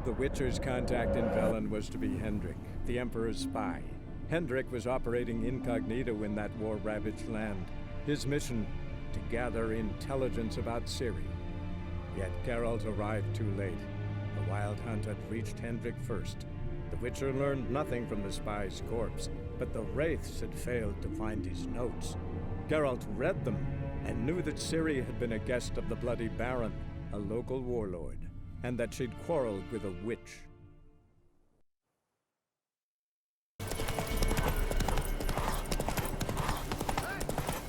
The Witcher's contact in Velen was to be Hendrik, the Emperor's spy. Hendrik was operating incognito in that war-ravaged land. His mission, to gather intelligence about Ciri. Yet Geralt arrived too late. The Wild Hunt had reached Hendrik first. The Witcher learned nothing from the spy's corpse, but the Wraiths had failed to find his notes. Geralt read them and knew that Ciri had been a guest of the Bloody Baron, a local warlord, and that she'd quarreled with a witch.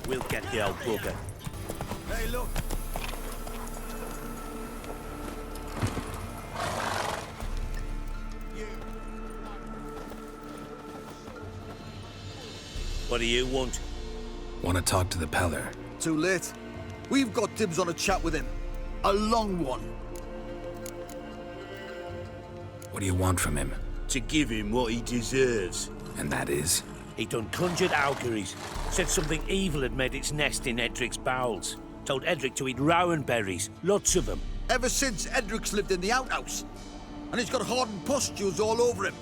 We'll get the old bugger. Hey, look! What do you want? Want to talk to the Peller. Too late. We've got dibs on a chat with him. A long one. What do you want from him? To give him what he deserves. And that is? He done conjured auguries. Said something evil had made its nest in Edric's bowels. Told Edric to eat rowan berries. Lots of them. Ever since Edric's lived in the outhouse. And he's got hardened pustules all over him.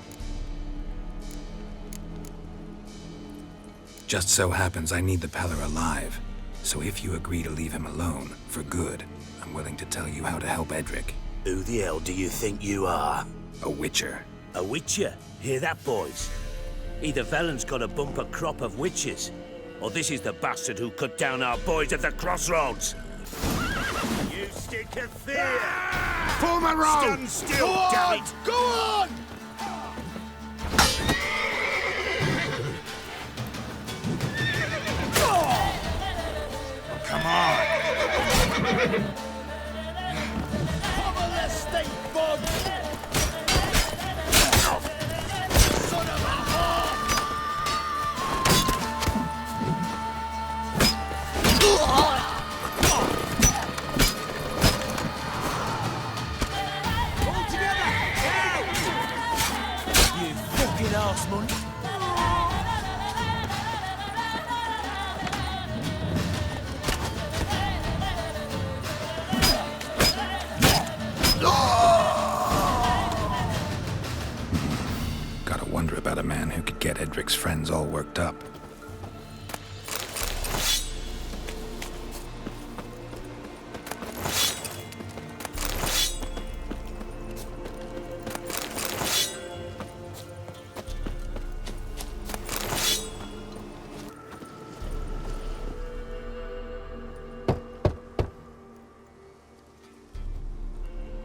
Just so happens I need the Peller alive. So if you agree to leave him alone, for good, I'm willing to tell you how to help Edric. Who the hell do you think you are? A Witcher. A Witcher? Hear that, boys? Either Velen's got a bumper crop of witches, or this is the bastard who cut down our boys at the crossroads. You stick of fear! Form a row! Stand still, damn it! Go on! Come on! Cover the state, bug! Son of a whore! All together! You fucking arseman! Gotta wonder about a man who could get Edric's friends all worked up.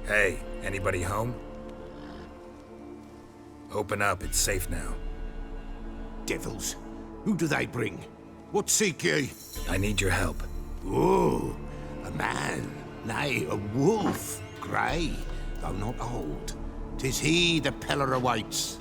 Hey, anybody home? Open up, it's safe now. Devils. Who do they bring? What seek ye? I need your help. Oh, a man, nay, a wolf. Grey, though not old. 'Tis he the Peller awaits.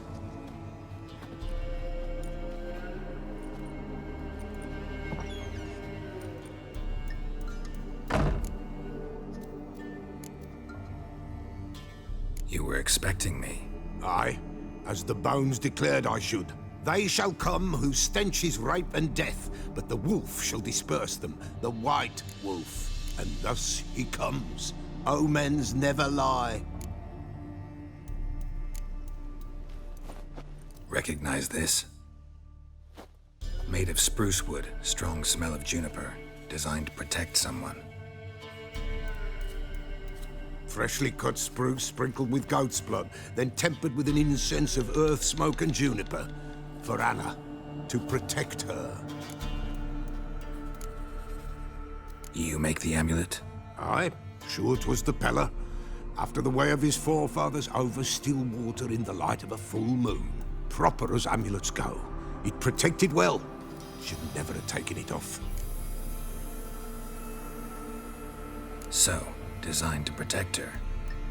You were expecting me. Aye, as the bones declared I should. They shall come whose stench is rape and death, but the wolf shall disperse them, the white wolf. And thus he comes. Omens never lie. Recognize this? Made of spruce wood, strong smell of juniper, designed to protect someone. Freshly cut spruce sprinkled with goat's blood, then tempered with an incense of earth, smoke and juniper. For Anna, to protect her. You make the amulet? Aye, sure 'twas the Peller. After the way of his forefathers, over still water in the light of a full moon. Proper as amulets go. It protected well. Should never have taken it off. So, designed to protect her.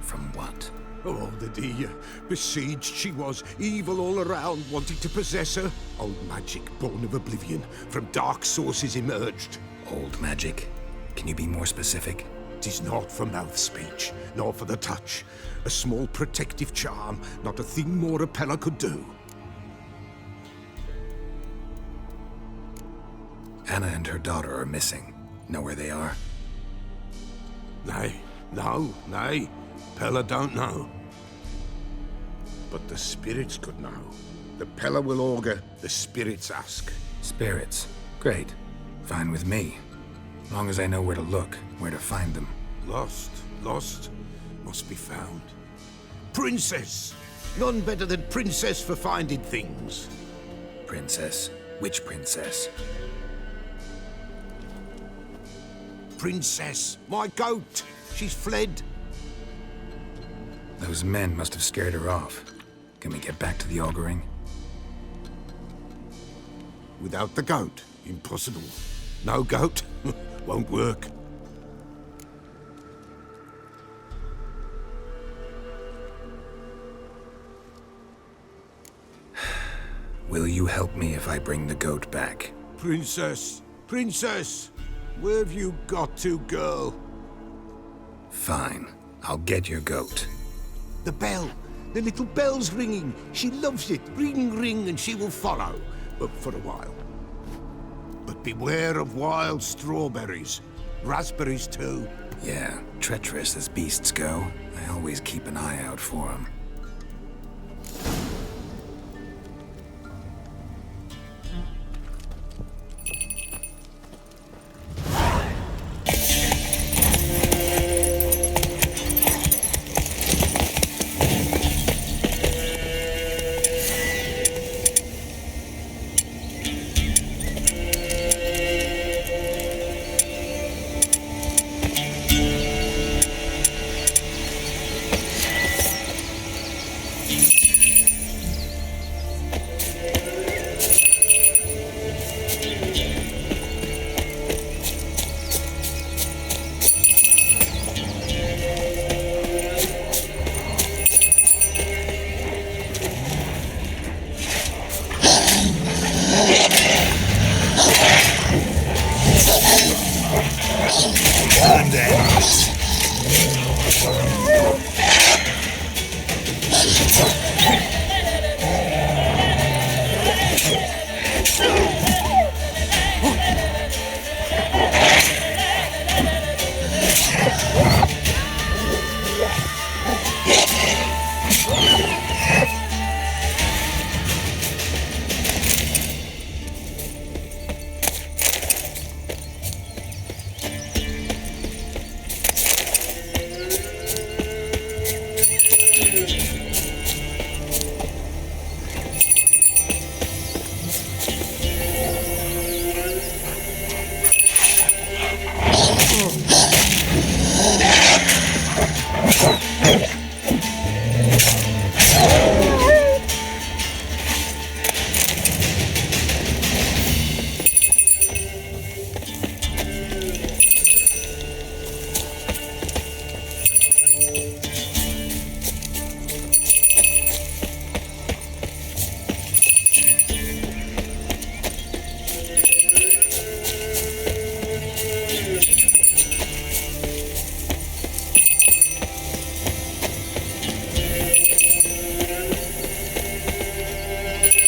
From what? Oh, the dear. Besieged she was, evil all around, wanting to possess her. Old magic, born of oblivion, from dark sources emerged. Old magic? Can you be more specific? 'Tis not for mouth speech, nor for the touch. A small protective charm, not a thing more a Peller could do. Anna and her daughter are missing. Know where they are? Nay, no, nay. Peller don't know. But the spirits could know. The Pella will augur, the spirits ask. Spirits. Great. Fine with me. Long as I know where to look, where to find them. Lost, must be found. Princess! None better than Princess for finding things. Princess? Which princess? Princess, my goat! She's fled. Those men must have scared her off. Can we get back to the auguring? Without the goat, impossible. No goat, won't work. Will you help me if I bring the goat back? Princess, princess! Where have you got to, girl? Fine. I'll get your goat. The bell! The little bell's ringing. She loves it. Ring, ring, and she will follow. But for a while. But beware of wild strawberries. Raspberries, too. Yeah, treacherous as beasts go. I always keep an eye out for them.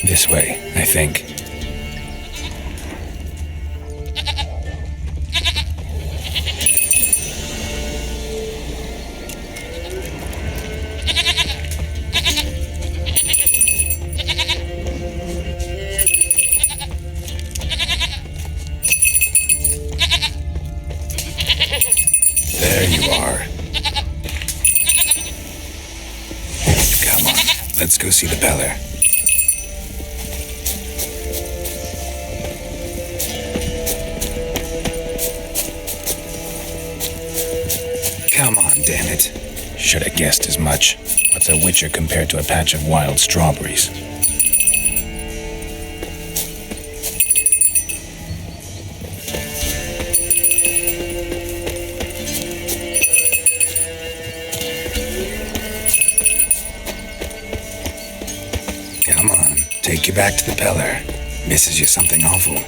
This way, I think. There you are. Come on, let's go see the Beller. Come on, damn it. Should have guessed as much. What's a witcher compared to a patch of wild strawberries? Come on, take you back to the Peller. Misses you something awful.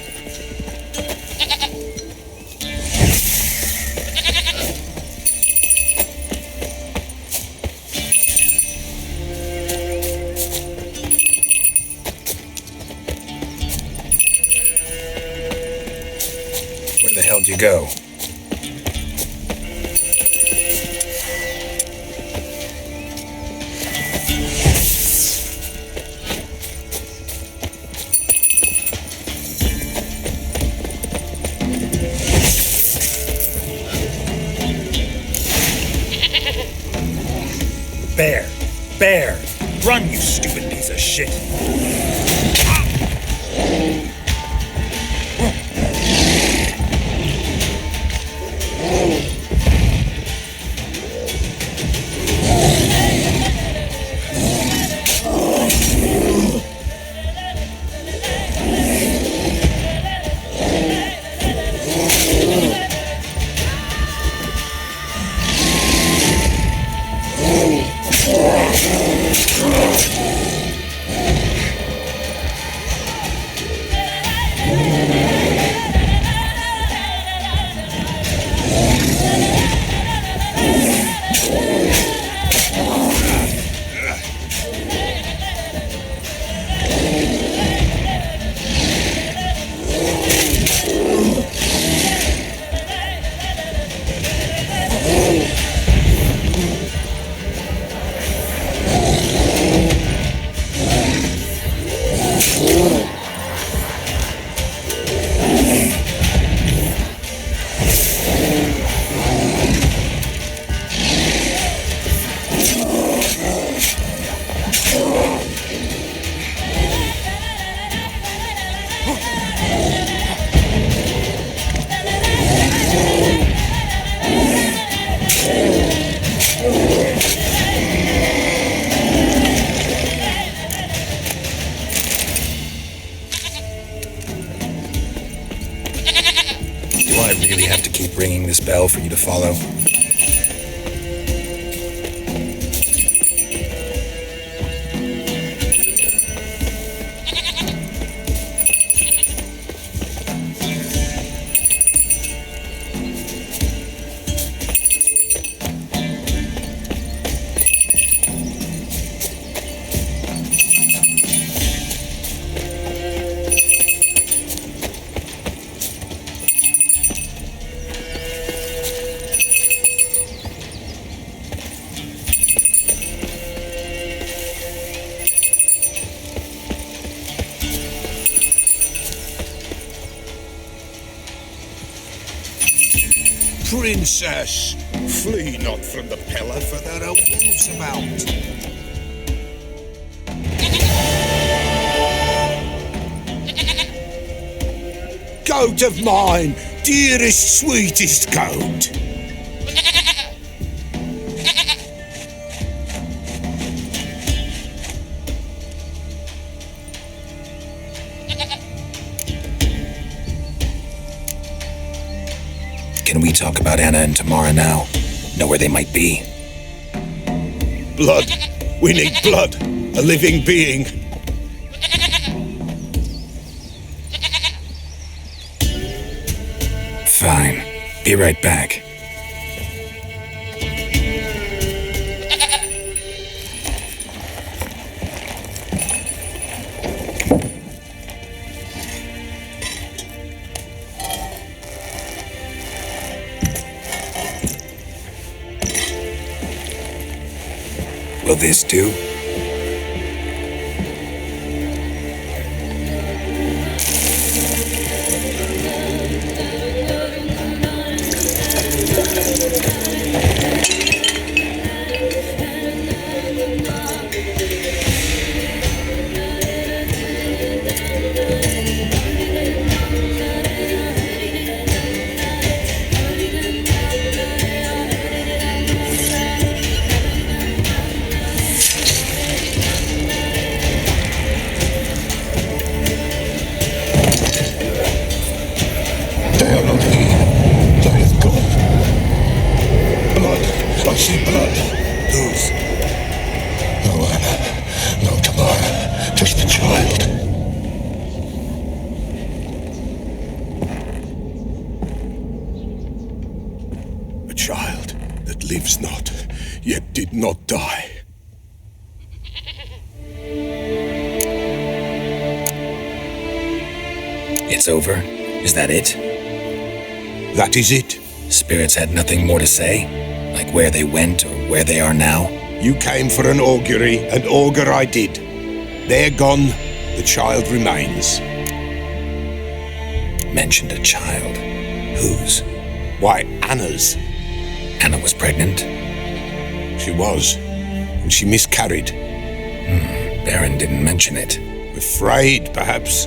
Where the hell'd you go? Bear! Bear! Run, you stupid piece of shit! I really have to keep ringing this bell for you to follow? Princess, flee not from the pillar, for there are wolves about. Goat of mine, dearest, sweetest goat. Can we talk about Anna and Tamara now? Know where they might be? Blood. We need blood. A living being. Fine. Be right back. Will this do? I see blood. Whose? No Anna. No Tamara. Just the child. A child that lives not, yet did not die. It's over? Is that it? That is it. Spirits had nothing more to say? Like where they went or where they are now? You came for an augury, and augur I did. They're gone, the child remains. Mentioned a child. Whose? Why, Anna's. Anna was pregnant? She was. and she miscarried. Baron didn't mention it. Afraid, perhaps,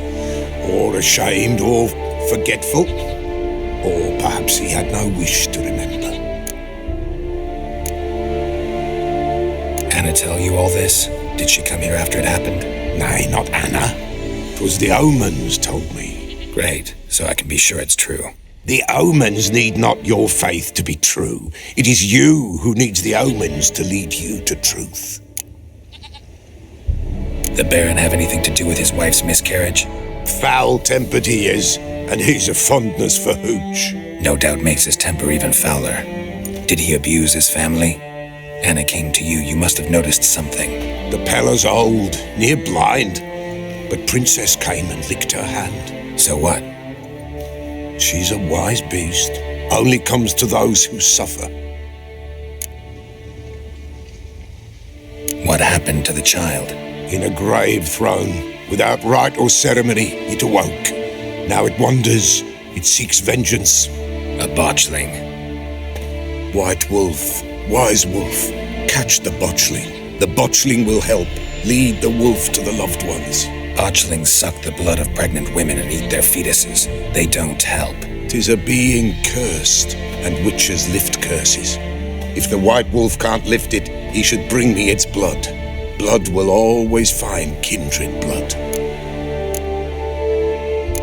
or ashamed, or forgetful. Or perhaps he had no wish to remember. Anna tell you all this? Did she come here after it happened? Nay, not Anna. 'Twas the omens told me. Great, so I can be sure it's true. The omens need not your faith to be true. It is you who needs the omens to lead you to truth. The Baron have anything to do with his wife's miscarriage? Foul-tempered he is, and he's a fondness for hooch. No doubt makes his temper even fouler. Did he abuse his family? Anna came to you, you must have noticed something. The Pella's old, near blind, but Princess came and licked her hand. So what? She's a wise beast, only comes to those who suffer. What happened to the child? In a grave thrown, without rite or ceremony, it awoke. Now it wanders, it seeks vengeance. A botchling. White Wolf, Wise Wolf, catch the botchling. The botchling will help, lead the wolf to the loved ones. Botchlings suck the blood of pregnant women and eat their fetuses. They don't help. 'Tis a being cursed, and witches lift curses. If the White Wolf can't lift it, he should bring me its blood. Blood will always find kindred blood.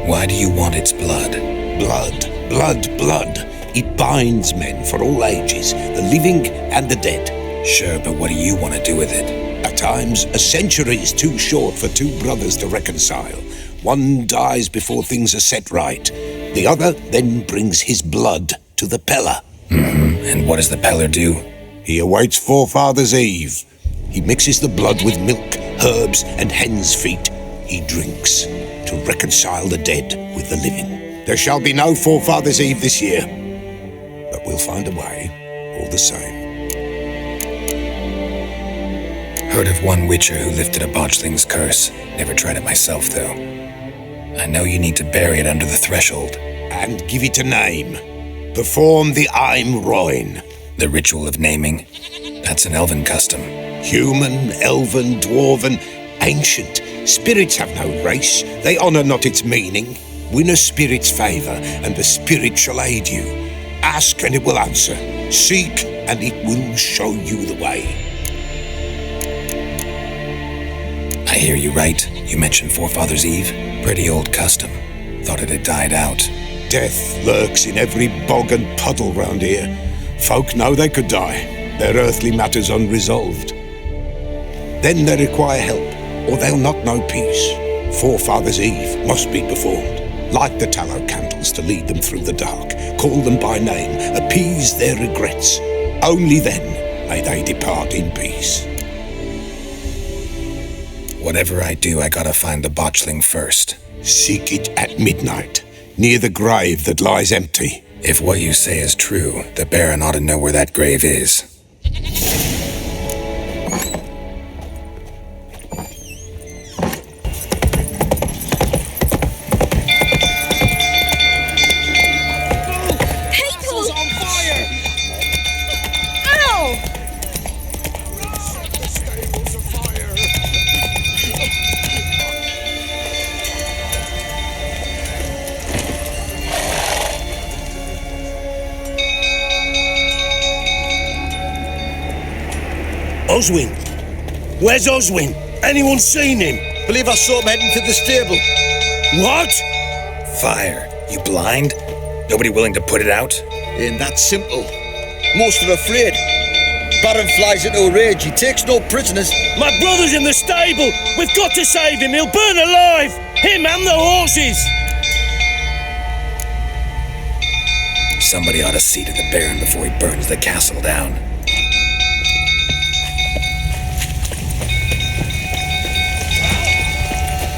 Why do you want its blood? Blood, blood, blood. It binds men for all ages, the living and the dead. Sure, but what do you want to do with it? At times, a century is too short for two brothers to reconcile. One dies before things are set right. The other then brings his blood to the Pella. And what does the Peller do? He awaits Forefathers' Eve. He mixes the blood with milk, herbs, and hen's feet. He drinks to reconcile the dead with the living. There shall be no Forefathers' Eve this year, but we'll find a way, all the same. Heard of one witcher who lifted a botchling's curse. Never tried it myself, though. I know you need to bury it under the threshold. And give it a name. Perform the Aim Roin. The ritual of naming. That's an elven custom. Human, elven, dwarven, ancient. Spirits have no race. They honor not its meaning. Win a spirit's favor, and the spirit shall aid you. Ask, and it will answer. Seek, and it will show you the way. I hear you right. You mentioned Forefathers' Eve. Pretty old custom. Thought it had died out. Death lurks in every bog and puddle round here. Folk know they could die, their earthly matters unresolved. Then they require help, or they'll not know peace. Forefathers' Eve must be performed. Light the tallow candles to lead them through the dark. Call them by name, appease their regrets. Only then may they depart in peace. Whatever I do, I gotta find the botchling first. Seek it at midnight, near the grave that lies empty. If what you say is true, the Baron ought to know where that grave is. Castle's on fire! Ow! Set the stables afire! Oswin? Where's Oswin? Anyone seen him? Believe I saw him heading to the stable. What? Fire. You blind? Nobody willing to put it out? Ain't that simple. Most are afraid. Baron flies into a rage. He takes no prisoners. My brother's in the stable! We've got to save him! He'll burn alive! Him and the horses! Somebody ought to see to the Baron before he burns the castle down.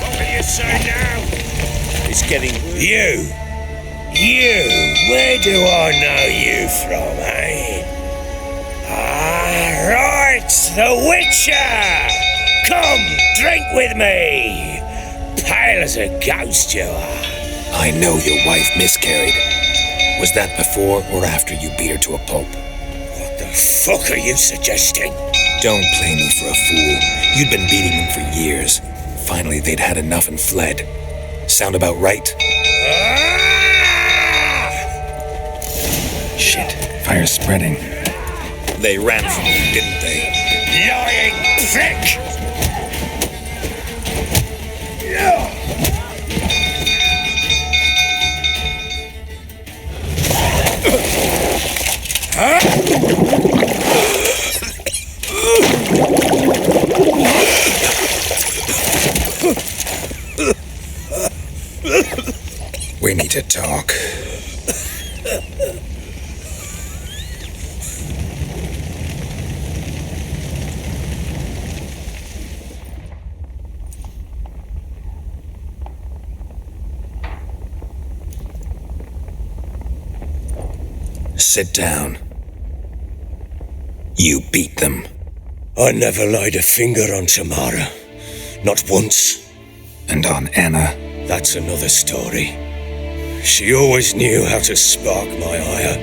What will you say now? It's getting... You! Where do I know you from, eh? Ah, right, the Witcher! Come, drink with me! Pale as a ghost you are. I know your wife miscarried. Was that before or after you beat her to a pulp? What the fuck are you suggesting? Don't play me for a fool. You'd been beating them for years. Finally, they'd had enough and fled. Sound about right? Shit, fire's spreading. They ran from you, didn't they? Lying prick! We need to talk. Sit down. You beat them. I never laid a finger on Tamara. Not once. And on Anna. That's another story. She always knew how to spark my ire.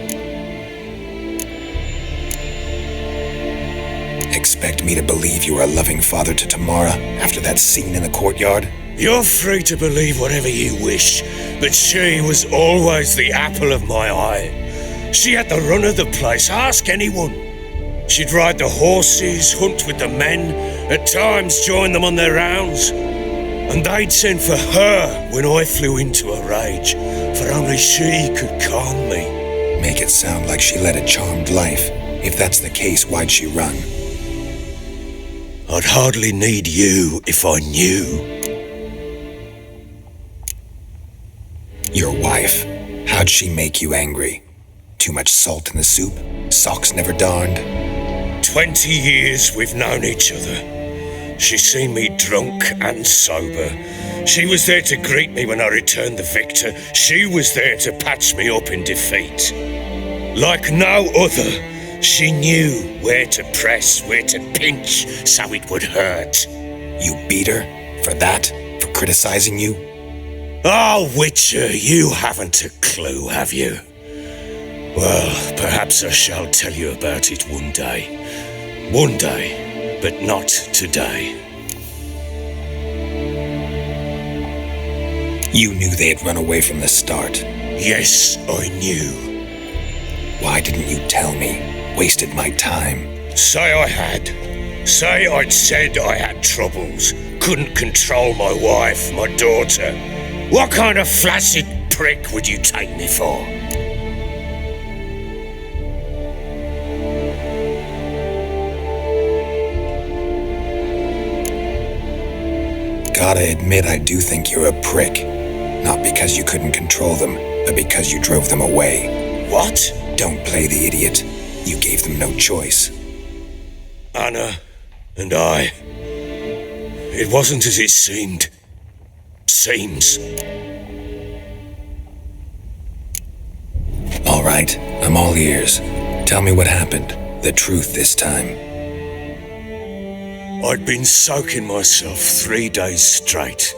Expect me to believe you were a loving father to Tamara after that scene in the courtyard? You're free to believe whatever you wish, but she was always the apple of my eye. She had the run of the place, ask anyone. She'd ride the horses, hunt with the men, at times join them on their rounds. And they'd send for her when I flew into a rage, for only she could calm me. Make it sound like she led a charmed life. If that's the case, why'd she run? I'd hardly need you if I knew. Your wife. How'd she make you angry? Too much salt in the soup? Socks never darned? 20 years we've known each other. She's seen me drunk and sober. She was there to greet me when I returned the victor. She was there to patch me up in defeat. Like no other, she knew where to press, where to pinch, so it would hurt. You beat her? For that? For criticizing you? Oh, Witcher, you haven't a clue, have you? Well, perhaps I shall tell you about it one day. One day, but not today. You knew they had run away from the start. Yes, I knew. Why didn't you tell me? Wasted my time. Say I had. Say I'd said I had troubles. Couldn't control my wife, my daughter. What kind of flaccid prick would you take me for? Gotta admit, I do think you're a prick. Not because you couldn't control them, but because you drove them away. What? Don't play the idiot. You gave them no choice. Anna and I. It wasn't as it seemed. Seems. All right, I'm all ears. Tell me what happened. The truth this time. I'd been soaking myself 3 days straight.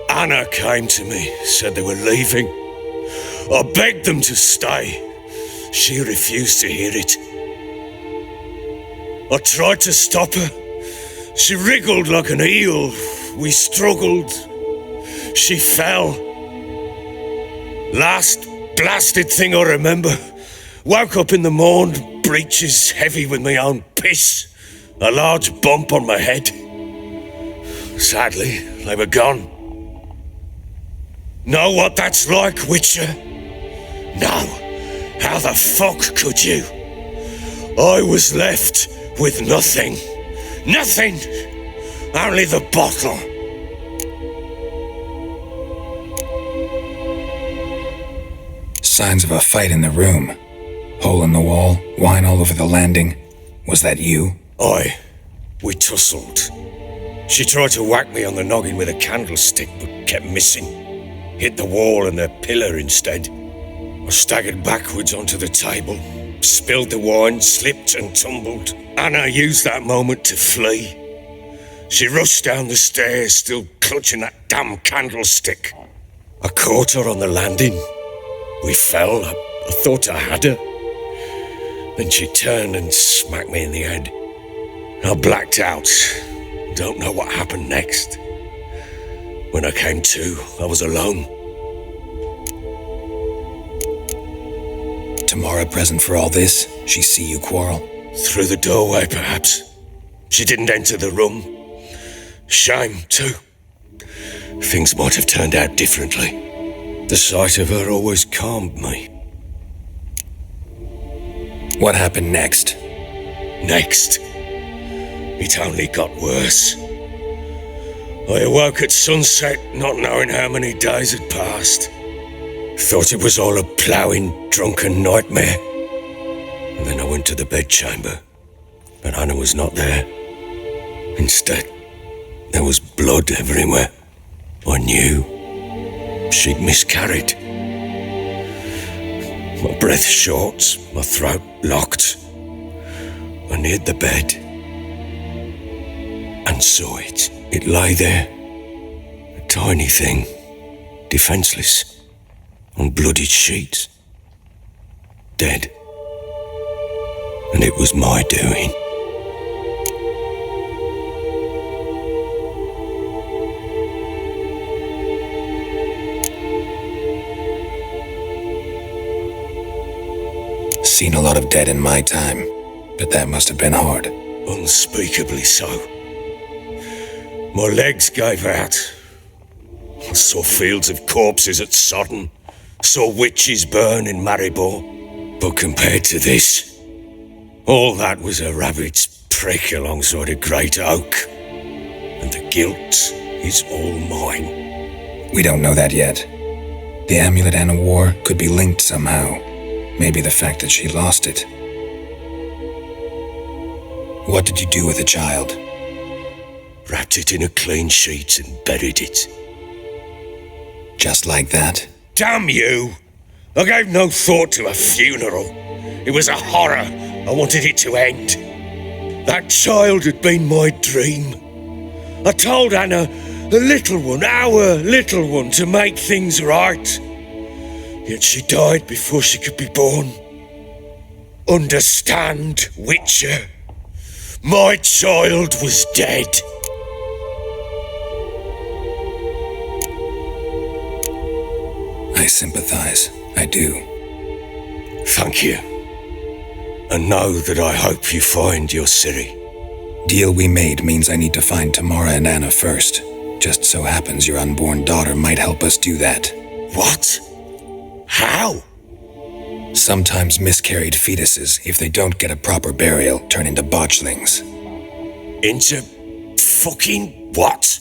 Anna came to me, said they were leaving. I begged them to stay. She refused to hear it. I tried to stop her. She wriggled like an eel. We struggled. She fell. Last blasted thing I remember. Woke up in the morn, breeches heavy with my own piss. A large bump on my head. Sadly, they were gone. Know what that's like, Witcher? No. How the fuck could you? I was left with nothing. Nothing! Only the bottle. Signs of a fight in the room. Hole in the wall, wine all over the landing. Was that you? We tussled. She tried to whack me on the noggin with a candlestick, but kept missing. Hit the wall and the pillar instead. I staggered backwards onto the table, spilled the wine, slipped and tumbled. Anna used that moment to flee. She rushed down the stairs, still clutching that damn candlestick. I caught her on the landing. We fell. I thought I had her. Then she turned and smacked me in the head. I blacked out. Don't know what happened next. When I came to, I was alone. Tamara present for all this? She see you quarrel? Through the doorway, perhaps. She didn't enter the room. Shame, too. Things might have turned out differently. The sight of her always calmed me. What happened next? Next, it only got worse. I awoke at sunset, not knowing how many days had passed. Thought it was all a ploughing, drunken nightmare. And then I went to the bedchamber, but Anna was not there. Instead, there was blood everywhere. I knew she'd miscarried. My breath short, my throat locked. I neared the bed and saw it. It lay there, a tiny thing, defenseless, on bloodied sheets, dead. And it was my doing. Seen a lot of dead in my time, but that must have been hard. Unspeakably so. My legs gave out. I saw fields of corpses at Sodden, saw witches burn in Maribor. But compared to this, all that was a rabbit's prick alongside a great oak. And the guilt is all mine. We don't know that yet. The amulet Anna wore could be linked somehow. Maybe the fact that she lost it. What did you do with the child? Wrapped it in a clean sheet and buried it. Just like that? Damn you! I gave no thought to a funeral. It was a horror. I wanted it to end. That child had been my dream. I told Anna, the little one, our little one, to make things right. Yet she died before she could be born. Understand, Witcher? My child was dead. I sympathize. I do. Thank you. And know that I hope you find your Ciri. Deal we made means I need to find Tamara and Anna first. Just so happens your unborn daughter might help us do that. What? How? Sometimes miscarried fetuses, if they don't get a proper burial, turn into botchlings. Into fucking what?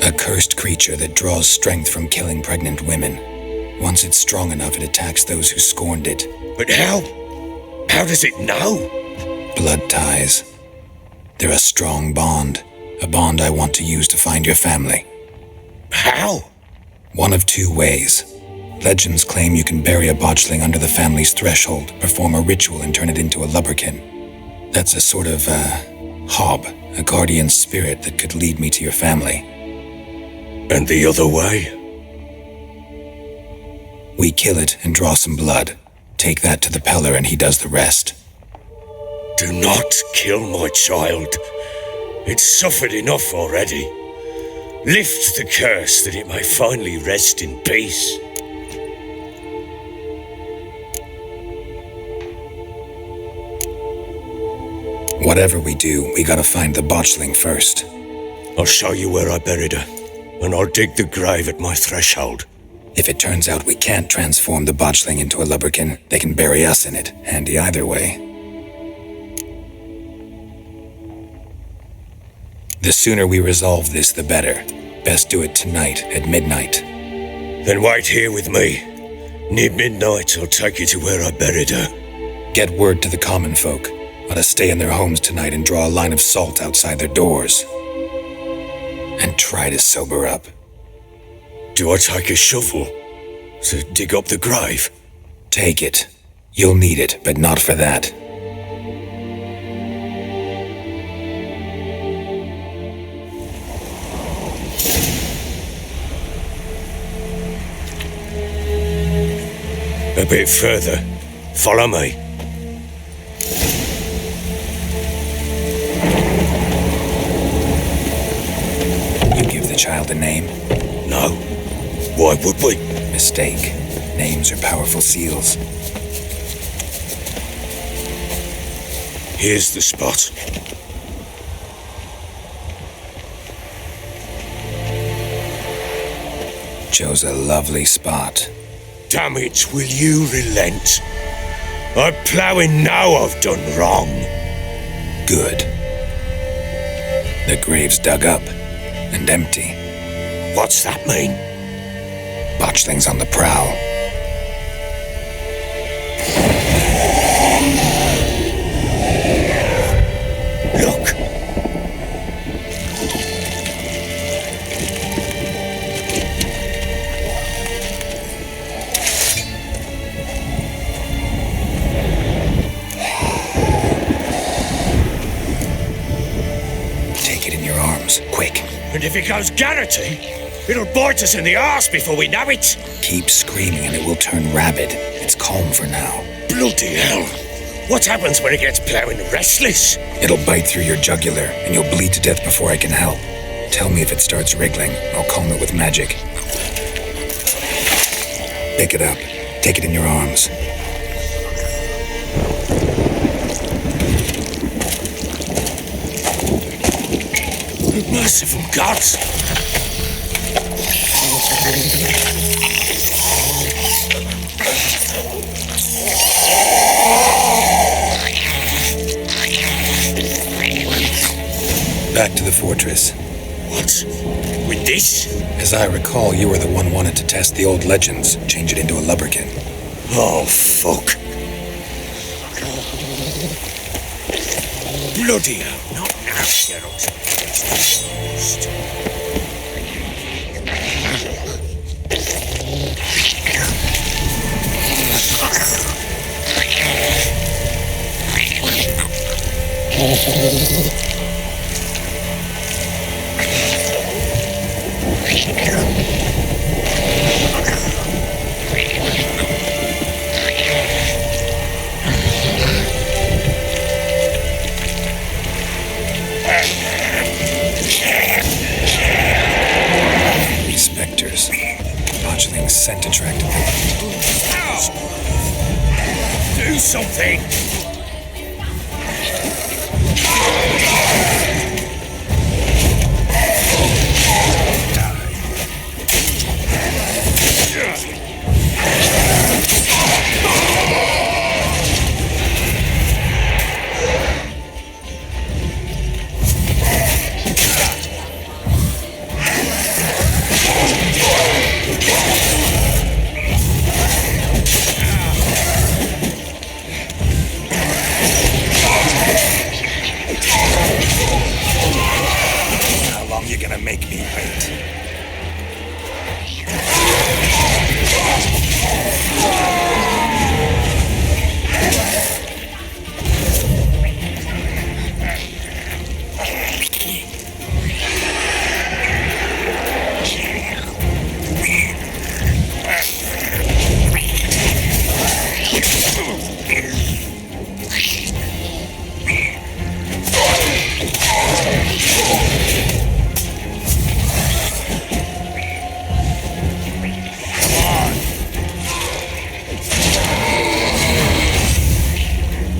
A cursed creature that draws strength from killing pregnant women. Once it's strong enough, it attacks those who scorned it. But how? How does it know? Blood ties. They're a strong bond. A bond I want to use to find your family. How? One of two ways. Legends claim you can bury a botchling under the family's threshold, perform a ritual, and turn it into a lubberkin. That's a sort of, hob, a guardian spirit that could lead me to your family. And the other way? We kill it and draw some blood. Take that to the Peller and he does the rest. Do not kill my child. It's suffered enough already. Lift the curse that it may finally rest in peace. Whatever we do, we gotta find the botchling first. I'll show you where I buried her, and I'll dig the grave at my threshold. If it turns out we can't transform the botchling into a lubberkin, they can bury us in it. Handy either way. The sooner we resolve this, the better. Best do it tonight, at midnight. Then wait here with me. Near midnight, I'll take you to where I buried her. Get word to the common folk. Ought to stay in their homes tonight and draw a line of salt outside their doors. And try to sober up. Do I take a shovel to dig up the grave? Take it. You'll need it, but not for that. bit further. Follow me. You give the child a name? No. Why would we? Mistake. Names are powerful seals. Here's the spot. Chose a lovely spot. Damn it, will you relent? I'm ploughing now I've done wrong. Good. The grave's dug up and empty. What's that mean? Botchling's on the prowl. Look. Take it in your arms, quick. And if it goes Garrity, it'll bite us in the arse before we know it. Keep screaming and it will turn rabid. It's calm for now. Bloody hell. What happens when it gets ploughing restless? It'll bite through your jugular and you'll bleed to death before I can help. Tell me if it starts wriggling. I'll calm it with magic. Pick it up. Take it in your arms. Merciful gods! Back to the fortress. What? With this? As I recall, you were the one wanted to test the old legends, change it into a lubberkin. Oh, fuck. Bloody hell, not now, Geralt. Spectres. Botchling's scent attracted them. Do something! How long you gonna make me wait?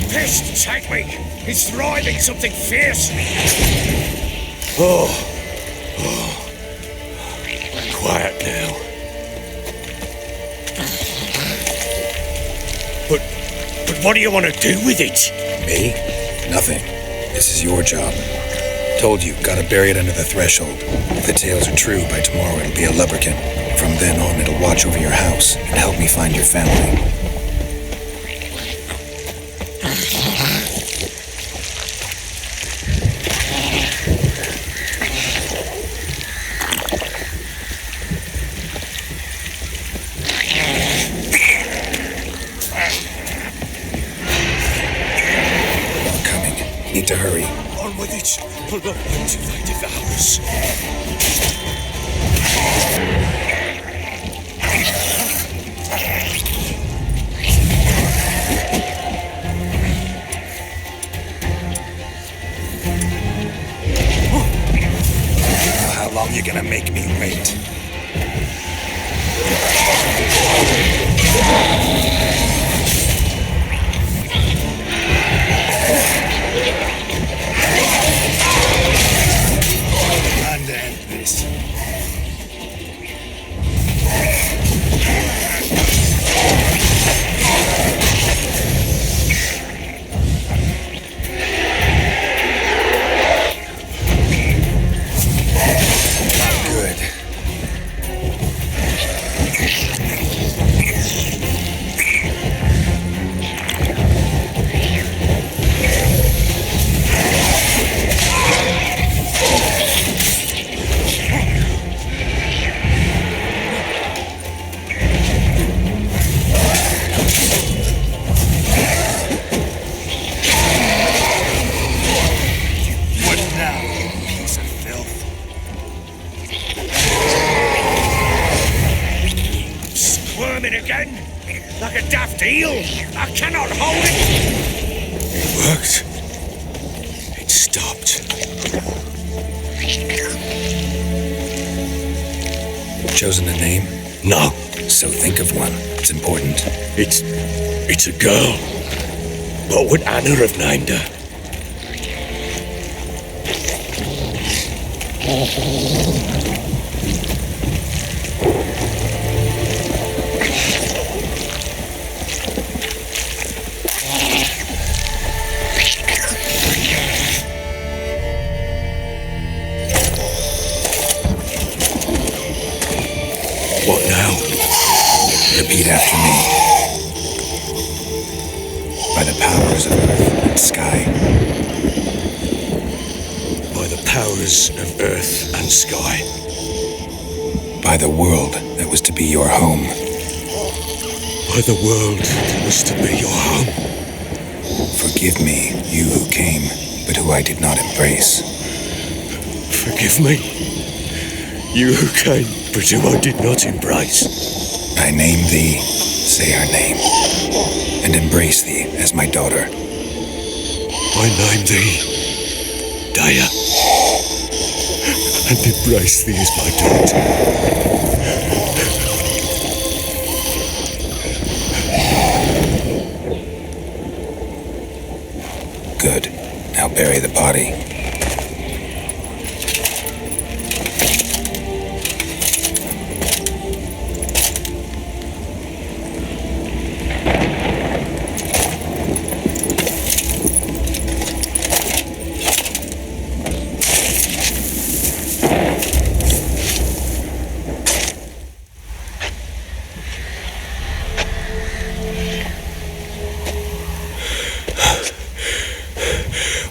Pest, take me! He's thriving something fierce! Oh. Quiet now. But what do you want to do with it? Me? Nothing. This is your job. Told you, gotta bury it under the threshold. If the tales are true, by tomorrow it'll be a lubberkin. From then on, it'll watch over your house and help me find your family. Need to hurry. On with it! Pull up until they devour us. gonna make me wait. Time to end this. Good. What now, you piece of filth? Squirming again? Like a daft eel? I cannot hold it! It worked. It stopped. Chosen a name? No, So think of one. It's important. it's a girl. What would Anna have named her? What now? Repeat after me. By the powers of earth and sky. By the powers of earth and sky. By the world that was to be your home. By the world that was to be your home. Forgive me, you who came, but who I did not embrace. Forgive me. You who came, but who I did not embrace. I name thee, say her name, and embrace thee as my daughter. I name thee Daya, and embrace thee as my daughter. Good. Now bury the body.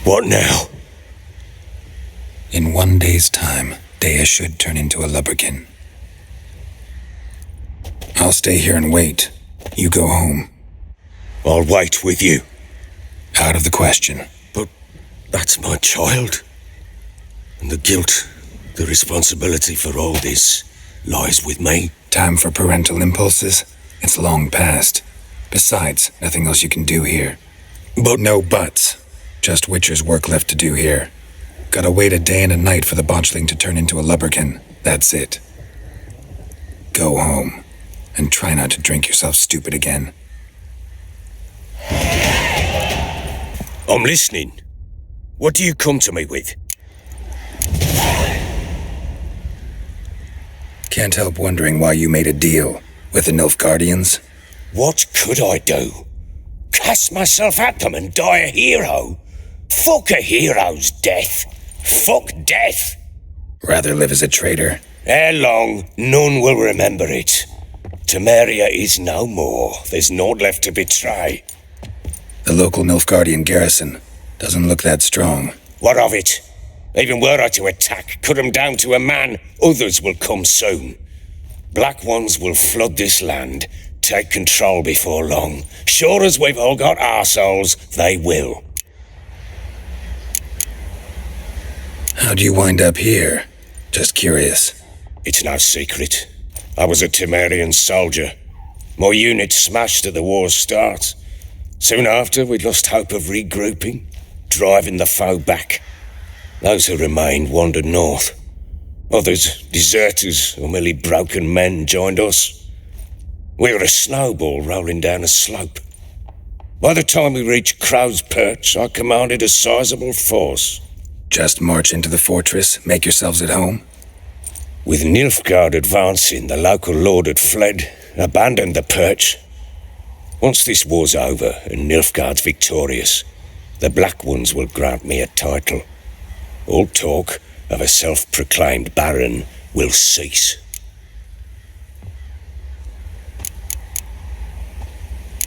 What now? In 1 day's time, Dea should turn into a lubberkin. I'll stay here and wait. You go home. I'll wait with you. Out of the question. But that's my child. And the guilt, the responsibility for all this lies with me. Time for parental impulses? It's long past. Besides, nothing else you can do here. But No buts. Just Witcher's work left to do here. Gotta wait a day and a night for the botchling to turn into a lubberkin. That's it. Go home. And try not to drink yourself stupid again. I'm listening. What do you come to me with? Can't help wondering why you made a deal with the Nilfgaardians. What could I do? Cast myself at them and die a hero? Fuck a hero's death. Fuck death. Rather live as a traitor. Ere long, none will remember it. Temeria is no more. There's naught left to betray. The local Nilfgaardian garrison doesn't look that strong. What of it? Even were I to attack, cut 'em down to a man, others will come soon. Black ones will flood this land, take control before long. Sure as we've all got arseholes, they will. How'd you wind up here? Just curious. It's no secret. I was a Temerian soldier. My unit smashed at the war's start. Soon after, we'd lost hope of regrouping, driving the foe back. Those who remained wandered north. Others, deserters or merely broken men, joined us. We were a snowball rolling down a slope. By the time we reached Crow's Perch, I commanded a sizable force. Just march into the fortress, make yourselves at home? With Nilfgaard advancing, the local lord had fled, abandoned the perch. Once this war's over and Nilfgaard's victorious, the Black Ones will grant me a title. All talk of a self-proclaimed baron will cease.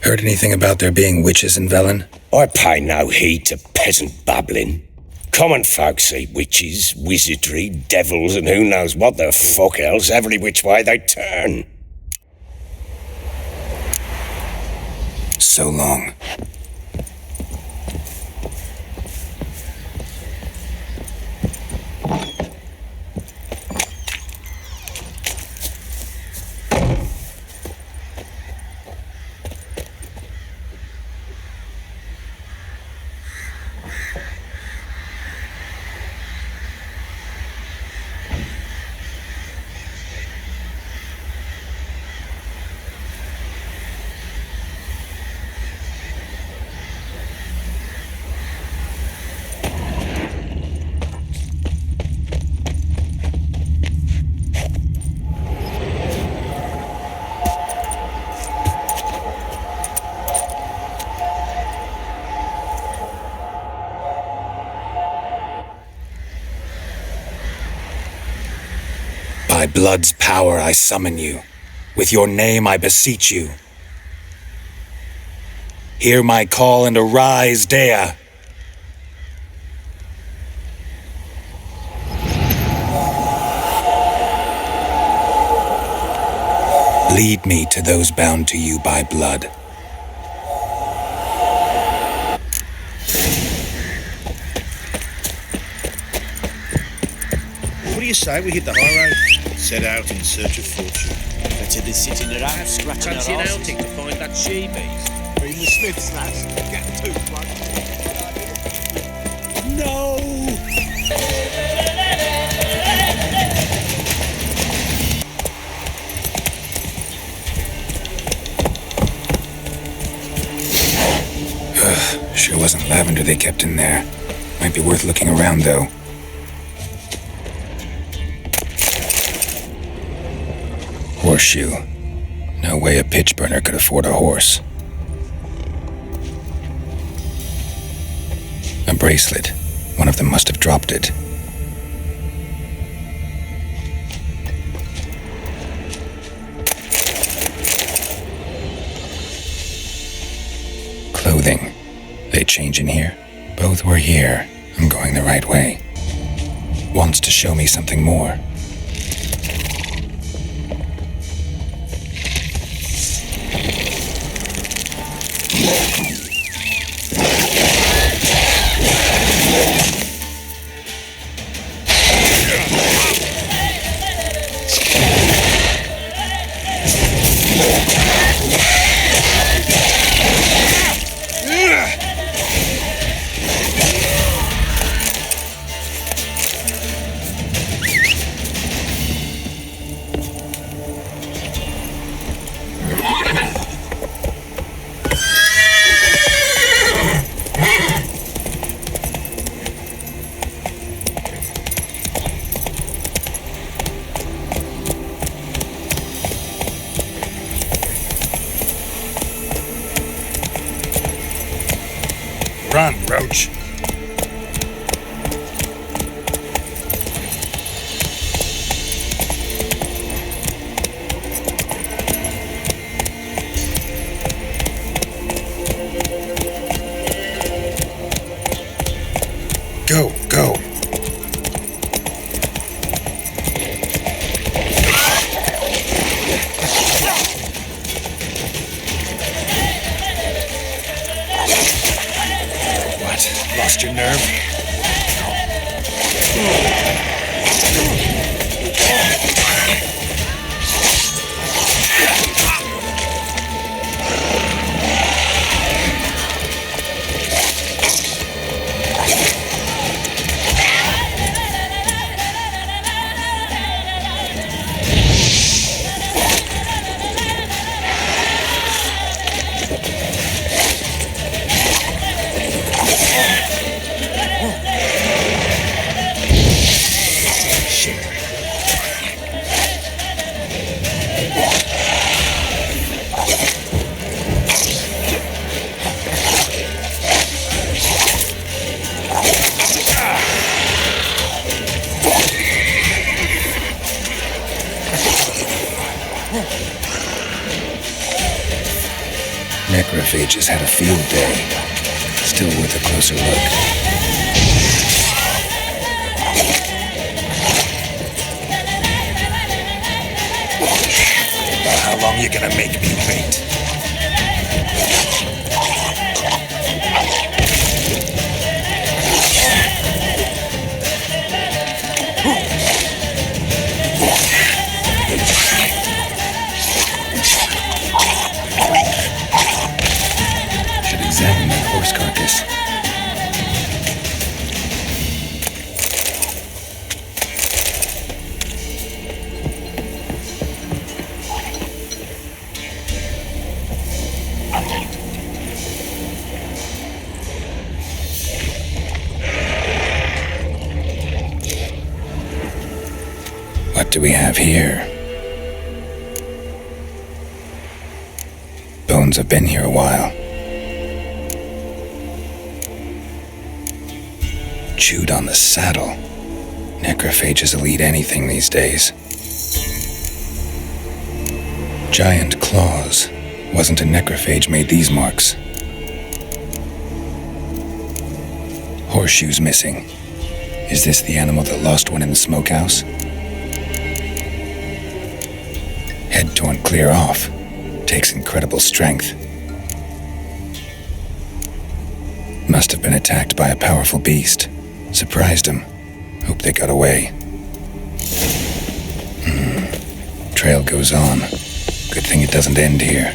Heard anything about there being witches in Velen? I pay no heed to peasant babbling. Common folk see witches, wizardry, devils, and who knows what the fuck else every which way they turn. So long. By blood's power I summon you. With your name I beseech you. Hear my call and arise, Dea. Lead me to those bound to you by blood. What do you say we hit the high road? Set out in search of fortune. Better than sitting around scratching Fancy our an arses. outing to find that she-beast? Bring the smiths, lads. Get to one. No! Sure wasn't lavender they kept in there. Might be worth looking around, though. Horseshoe. No way a pitch burner could afford a horse. A bracelet. One of them must have dropped it. Clothing. They change in here? Both were here. I'm going the right way. Wants to show me something more. Run, Roach. Go, go. What? Lost your nerve? witches had a field day. Still worth a closer look. How long you gonna make me wait? Should examine that horse carcass. What do we have here? Bones have been here a while. Chewed on the saddle. Necrophages will eat anything these days. Giant claws. Wasn't a necrophage made these marks. Horseshoes missing. Is this the animal that lost one in the smokehouse? Head torn clear off. Takes incredible strength. Must have been attacked by a powerful beast. Surprised him. Hope they got away. Trail goes on. Good thing it doesn't end here.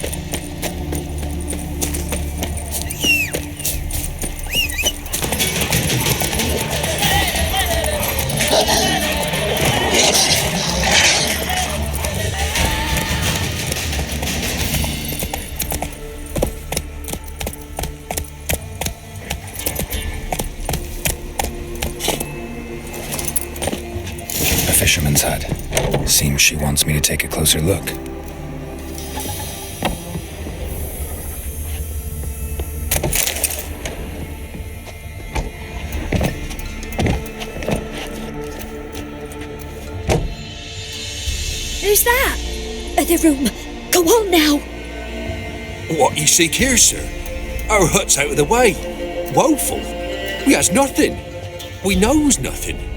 Fisherman's hut. Seems she wants me to take a closer look. Who's that? The room. Go on now. What you seek here, sir? Our hut's out of the way. Woeful. We has nothing. We knows nothing.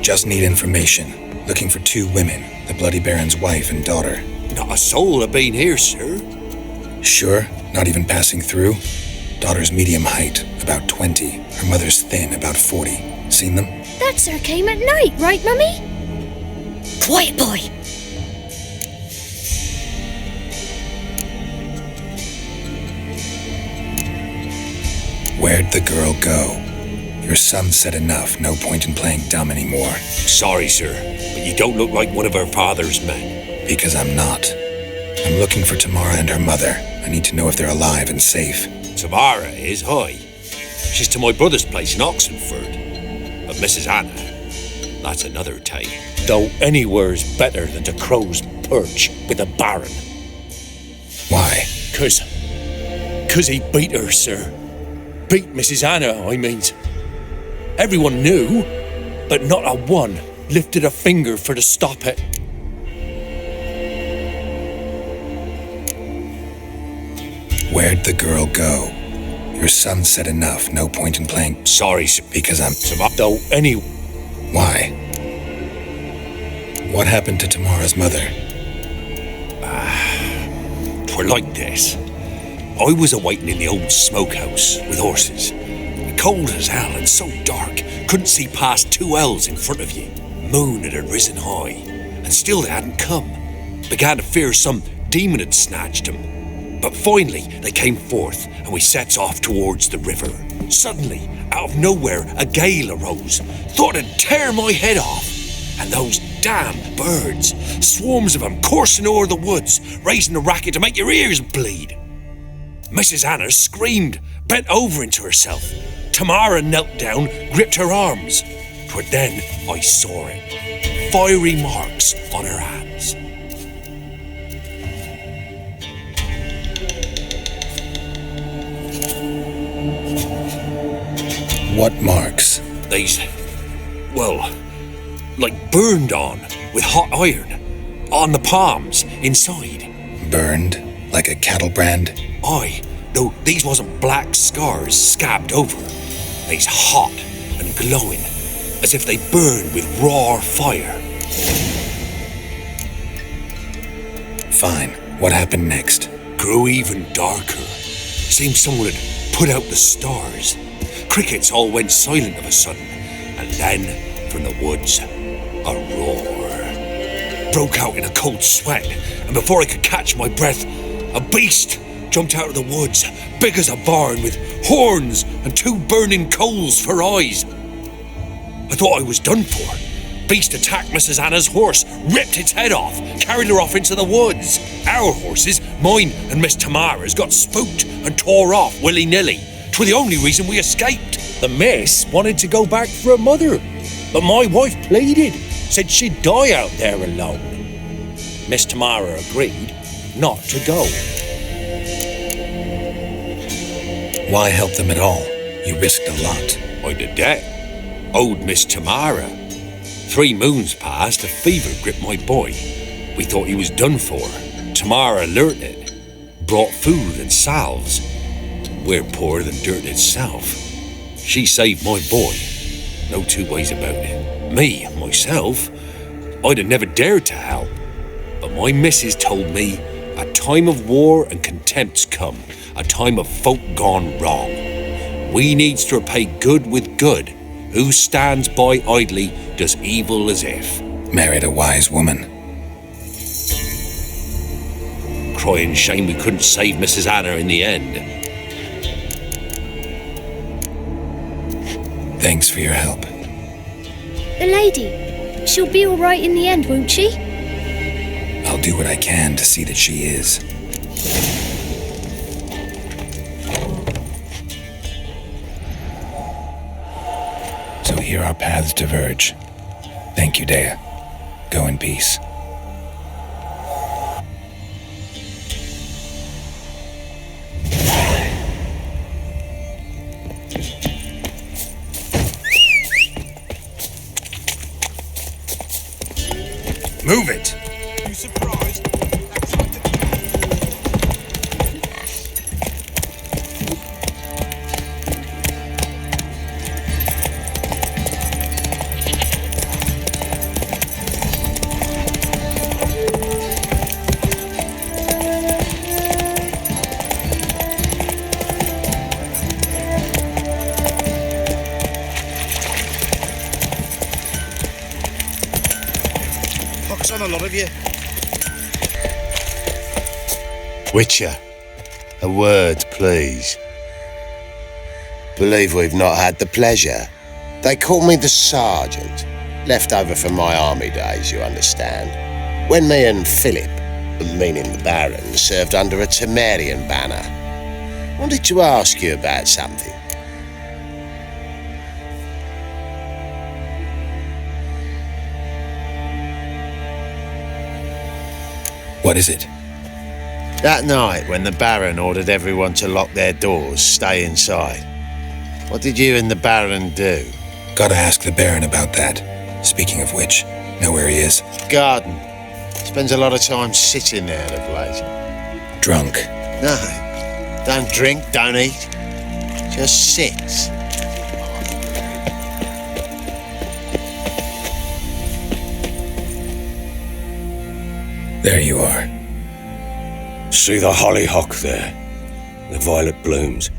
Just need information. Looking for 2 women, the Bloody Baron's wife and daughter. Not a soul have been here, sir. Sure? Not even passing through? Daughter's medium height, about 20. Her mother's thin, about 40. Seen them? That sir came at night, right, Mummy? Quiet, boy. Where'd the girl go? Your son said enough, no point in playing dumb anymore. Sorry, sir, but you don't look like one of our father's men. Because I'm not. I'm looking for Tamara and her mother. I need to know if they're alive and safe. Tamara is, hi. She's to my brother's place in Oxenford. But Mrs. Anna, that's another tale. Though anywhere's better than to Crow's Perch with a baron. Why? 'Cause he beat her, sir. Beat Mrs. Anna, I means. Everyone knew, but not a one lifted a finger for to stop it. Where'd the girl go? Your son said enough, no point in playing. Sorry, sir. Because I'm... Though any... Why? What happened to Tamara's mother? Twere like this. I was awaiting in the old smokehouse with horses. Cold as hell and so dark, couldn't see past 2 ells in front of you. Moon had risen high, and still they hadn't come. Began to fear some demon had snatched them. But finally they came forth, and we sets off towards the river. Suddenly, out of nowhere, a gale arose. Thought it'd tear my head off. And those damned birds, swarms of them coursing o'er the woods, raising a racket to make your ears bleed. Mrs. Anna screamed, bent over into herself. Tamara knelt down, gripped her arms. 'Twere then I saw it. Fiery marks on her hands. What marks? These, well, like burned on with hot iron. On the palms, inside. Burned? Like a cattle brand? Aye, Though these wasn't black scars scabbed over. They's hot and glowing, as if they burned with raw fire. Fine. What happened next? Grew even darker. Seemed someone had put out the stars. Crickets all went silent of a sudden, and then, from the woods, a roar. Broke out in a cold sweat, and before I could catch my breath, a beast jumped out of the woods, big as a barn, with horns and 2 burning coals for eyes. I thought I was done for. Beast attacked Mrs. Anna's horse, ripped its head off, carried her off into the woods. Our horses, mine and Miss Tamara's, got spooked and tore off willy-nilly. 'Twere the only reason we escaped. The miss wanted to go back for her mother, but my wife pleaded, said she'd die out there alone. Miss Tamara agreed not to go. Why help them at all? You risked a lot. I'd a debt. Owed Miss Tamara. 3 moons passed, a fever gripped my boy. We thought he was done for. Tamara learnt it. Brought food and salves. We're poorer than dirt itself. She saved my boy. No 2 ways about it. Me, myself, I'd have never dared to help. But my missus told me a time of war and contempt's come. A time of folk gone wrong. We needs to repay good with good. Who stands by idly does evil as if. Married a wise woman. Crying shame we couldn't save Mrs. Anna in the end. Thanks for your help. The lady. She'll be all right in the end, won't she? I'll do what I can to see that she is. So here our paths diverge. Thank you, Dea. Go in peace. Move it! You surprised? Pox on a lot of you. Witcher, a word, please. Believe we've not had the pleasure. They call me the Sergeant. Left over from my army days, you understand. When me and Philip, meaning the Baron, served under a Temerian banner. Wanted to ask you about something. What is it? That night, when the Baron ordered everyone to lock their doors, stay inside, what did you and the Baron do? Gotta ask the Baron about that. Speaking of which, know where he is? Garden. Spends a lot of time sitting there of late. Drunk. No, don't drink, don't eat. Just sits. There you are. See the hollyhock there? The violet blooms.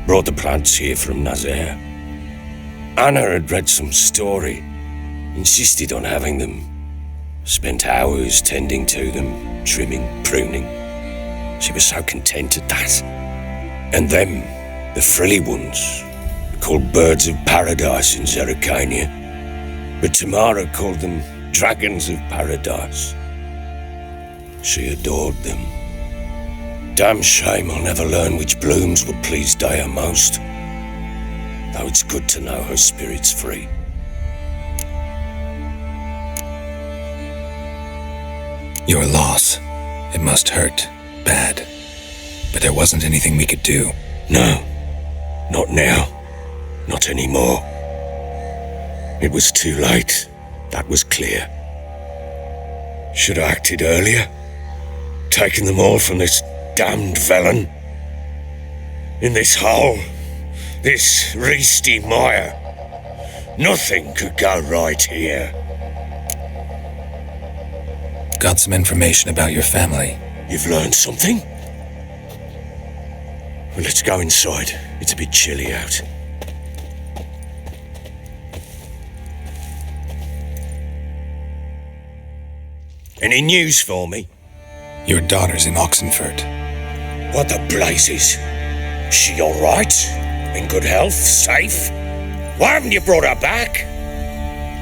Brought the plants here from Nazaire. Anna had read some story. Insisted on having them. Spent hours tending to them, trimming, pruning. She was so content at that. And them, the frilly ones, called birds of paradise in Zerrikania. But Tamara called them dragons of paradise. She adored them. Damn shame I'll never learn which blooms will please Dea most. Though it's good to know her spirit's free. Your loss. It must hurt. Bad. But there wasn't anything we could do. No. Not now. Not anymore. It was too late. That was clear. Should have acted earlier. Taken them all from this damned Velen. In this hole, this reesty mire, nothing could go right here. Got some information about your family. You've learned something? Well, let's go inside. It's a bit chilly out. Any news for me? Your daughter's in Oxenfurt. What the blazes? She all right? In good health? Safe? Why haven't you brought her back?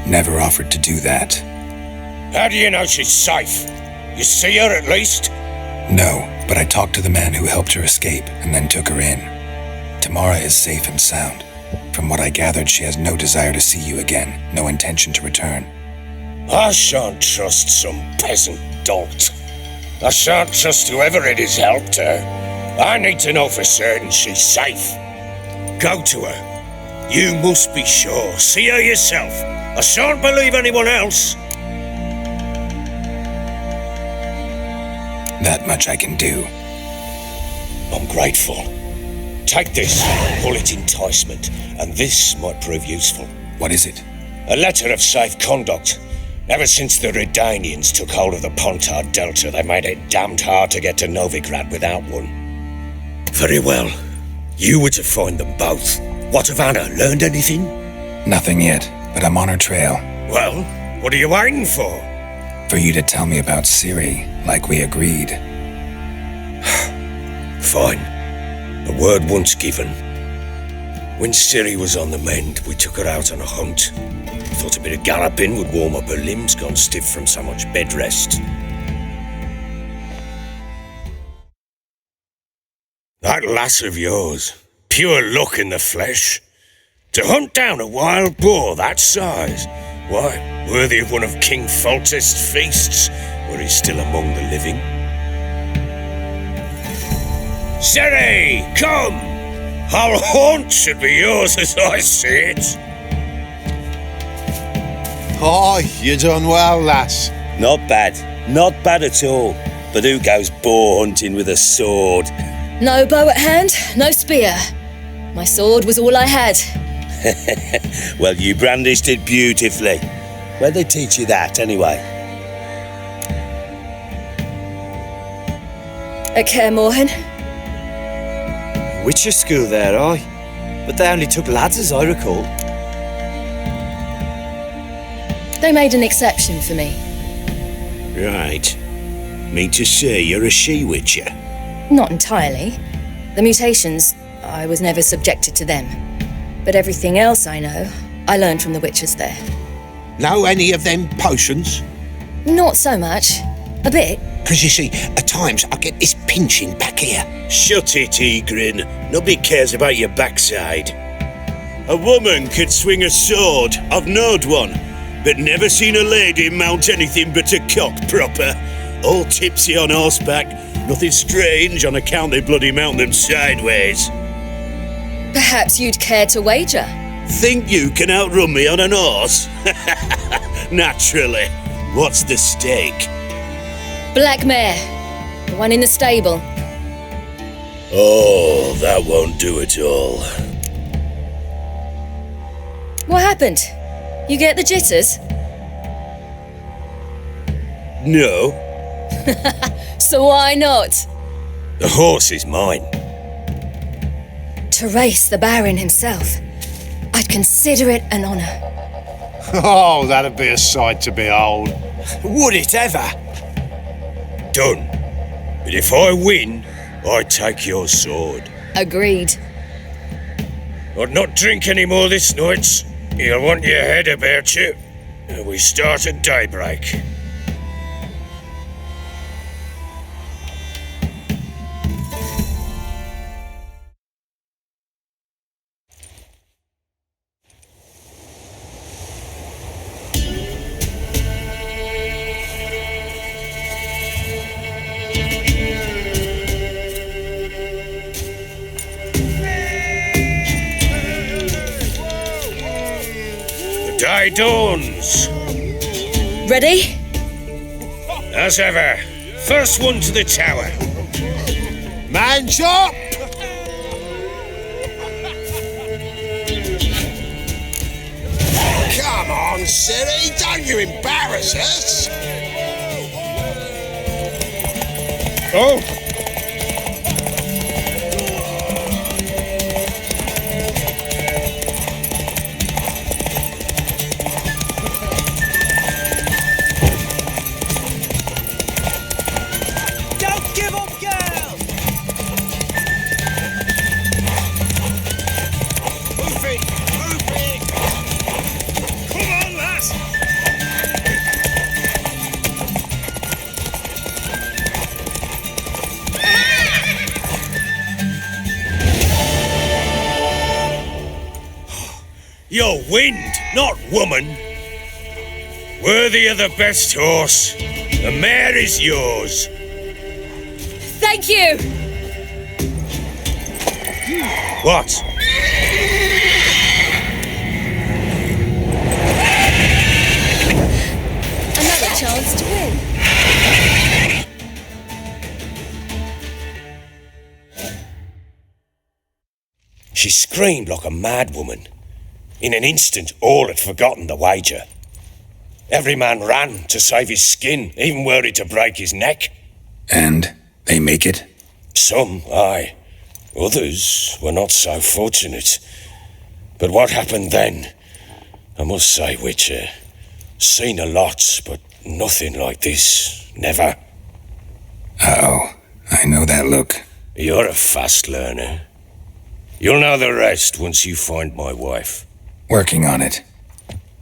Never offered to do that. How do you know she's safe? You see her at least? No, but I talked to the man who helped her escape and then took her in. Tamara is safe and sound. From what I gathered, she has no desire to see you again, no intention to return. I shan't trust some peasant dolt. I shan't trust whoever it is helped her. I need to know for certain she's safe. Go to her. You must be sure. See her yourself. I shan't believe anyone else. That much I can do. I'm grateful. Take this, call it enticement, and this might prove useful. What is it? A letter of safe conduct. Ever since the Redanians took hold of the Pontard Delta, they made it damned hard to get to Novigrad without one. Very well. You were to find them both. What of Anna? Learned anything? Nothing yet, but I'm on her trail. Well, what are you waiting for? For you to tell me about Ciri, like we agreed. Fine. A word once given. When Ciri was on the mend, we took her out on a hunt. Thought a bit of galloping would warm up her limbs, gone stiff from so much bed rest. That lass of yours, pure luck in the flesh. To hunt down a wild boar that size, why, worthy of one of King Foltest's feasts, were he still among the living. Ciri, come! Our haunt should be yours as I see it. Aye, you done well, lass. Not bad. Not bad at all. But who goes boar hunting with a sword? No bow at hand, no spear. My sword was all I had. Well, you brandished it beautifully. Where'd they teach you that, anyway? At Kaer Morhen. Witcher school there, aye. But they only took lads, as I recall. They made an exception for me. Right. Mean to say you're a she-witcher? Not entirely. The mutations, I was never subjected to them. But everything else I know, I learned from the witches there. Know any of them potions? Not so much. A bit. Because you see, at times I get this pinching back here. Shut it, Egrin. Nobody cares about your backside. A woman could swing a sword. I've knowed one. But never seen a lady mount anything but a cock proper. All tipsy on horseback. Nothing strange on account they bloody mount them sideways. Perhaps you'd care to wager? Think you can outrun me on an horse? Naturally. What's the stake? Black mare. The one in the stable. Oh, that won't do it all. What happened? You get the jitters? No. So why not? The horse is mine. To race the Baron himself, I'd consider it an honour. Oh, that'd be a sight to behold. Would it ever? Done. But if I win, I take your sword. Agreed. I'd not drink any more this night. You'll want your head about you. We start at daybreak. Day dawns. Ready? As ever. First one to the tower. Man chop! silly. Don't you embarrass us. Oh! Don't give up, girl! Move it! Move it! Come on, lass! You're wind, not woman. Worthy of the best horse. The mare is yours. Thank you! What? Another chance to win. She screamed like a mad woman. In an instant, all had forgotten the wager. Every man ran to save his skin, even were it to break his neck. And they make it? Some, aye. Others were not so fortunate. But what happened then? I must say, Witcher, seen a lot, but nothing like this. Never. Uh-oh. I know that look. You're a fast learner. You'll know the rest once you find my wife. Working on it.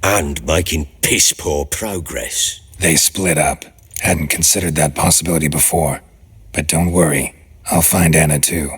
And making piss-poor progress. They split up. Hadn't considered that possibility before. But don't worry. I'll find Anna too.